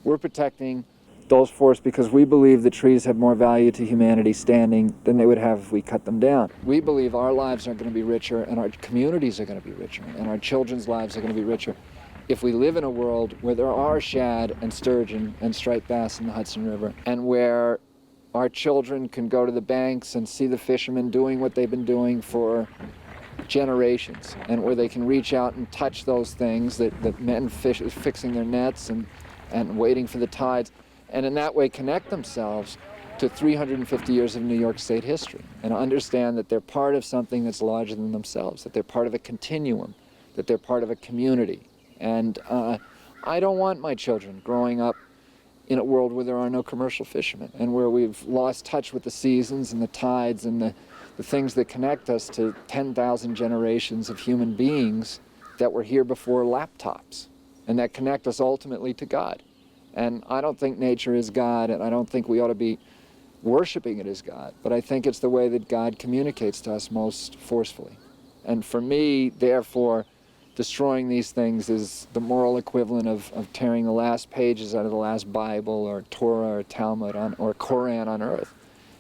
We're protecting those forests because we believe the trees have more value to humanity standing than they would have if we cut them down. We believe our lives are going to be richer, and our communities are going to be richer, and our children's lives are going to be richer if we live in a world where there are shad and sturgeon and striped bass in the Hudson River, and where our children can go to the banks and see the fishermen doing what they've been doing for generations, and where they can reach out and touch those things that men fixing their nets and waiting for the tides, and in that way connect themselves to 350 years of New York State history, and understand that they're part of something that's larger than themselves, that they're part of a continuum, that they're part of a community. And I don't want my children growing up in a world where there are no commercial fishermen, and where we've lost touch with the seasons and the tides and the things that connect us to 10,000 generations of human beings that were here before laptops, and that connect us ultimately to God. And I don't think nature is God, and I don't think we ought to be worshiping it as God, but I think it's the way that God communicates to us most forcefully. And for me, therefore, destroying these things is the moral equivalent of tearing the last pages out of the last Bible or Torah or Talmud or Koran on earth.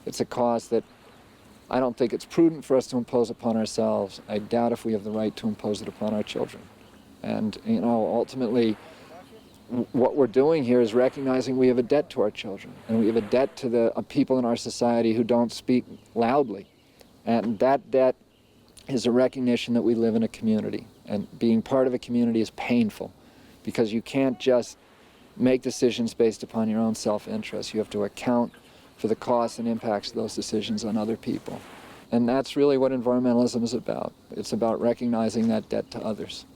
It's a cause that I don't think it's prudent for us to impose upon ourselves. I doubt if we have the right to impose it upon our children. And, you know, ultimately, what we're doing here is recognizing we have a debt to our children, and we have a debt to the people in our society who don't speak loudly. And that debt is a recognition that we live in a community, and being part of a community is painful because you can't just make decisions based upon your own self-interest. You have to account for the costs and impacts of those decisions on other people. And that's really what environmentalism is about. It's about recognizing that debt to others.